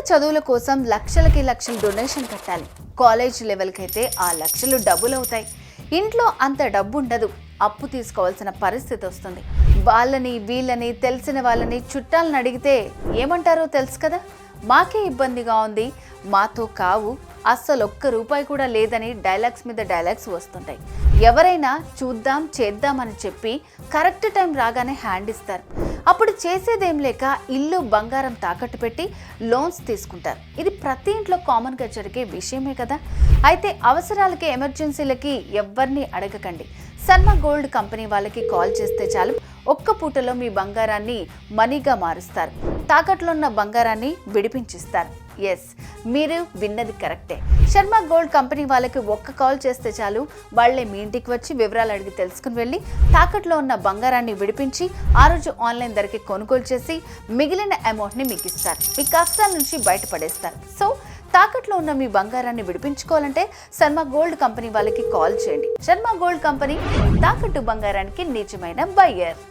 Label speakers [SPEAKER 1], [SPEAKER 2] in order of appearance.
[SPEAKER 1] చదువుల కోసం లక్షలకి లక్షలు డొనేషన్ కట్టాలి. కాలేజ్ లెవెల్కి అయితే ఆ లక్షలు డబుల్ అవుతాయి. ఇంట్లో అంత డబ్బు ఉండదు, అప్పు తీసుకోవాల్సిన పరిస్థితి వస్తుంది. వాళ్ళని వీళ్ళని తెలిసిన వాళ్ళని చుట్టాలను అడిగితే ఏమంటారో తెలుసు కదా, మాకే ఇబ్బందిగా ఉంది, మాతో కావు, అస్సలు ఒక్క రూపాయి కూడా లేదని డైలాగ్స్ మీద డైలాగ్స్ వస్తుంటాయి. ఎవరైనా చూద్దాం చేద్దామని చెప్పి కరెక్ట్ టైం రాగానే హ్యాండ్ ఇస్తారు. అప్పుడు చేసేదేం లేక ఇల్లు బంగారం తాకట్టు పెట్టి లోన్స్ తీసుకుంటారు. ఇది ప్రతి ఇంట్లో కామన్గా జరిగే విషయమే కదా. అయితే అవసరాలకి ఎమర్జెన్సీలకి ఎవరిని అడగకండి. శర్మ గోల్డ్ కంపెనీ వాళ్ళకి కాల్ చేస్తే చాలు, ఒక్క పూటలో మీ బంగారాన్ని మనీగా మారుస్తారు. తాకట్లో ఉన్న బంగారాన్ని విడిపించిస్తారు. ఎస్, మీరు విన్నది కరెక్టే. శర్మ గోల్డ్ కంపెనీ వాళ్ళకి ఒక్క కాల్ చేస్తే చాలు, వాళ్లే మీ ఇంటికి వచ్చి వివరాలు అడిగి తెలుసుకుని వెళ్ళి తాకట్లో ఉన్న బంగారాన్ని విడిపించి ఆ రోజు ఆన్లైన్ ధరకి కొనుగోలు చేసి మిగిలిన అమౌంట్ని మీకు ఇస్తారు. మీ కష్టాల నుంచి బయటపడేస్తారు. సో తాకట్లో ఉన్న మీ బంగారాన్ని విడిపించుకోవాలంటే శర్మ గోల్డ్ కంపెనీ వాళ్ళకి కాల్ చేయండి. శర్మ గోల్డ్ కంపెనీ తాకట్టు బంగారానికి నిజమైన బయ్యర్.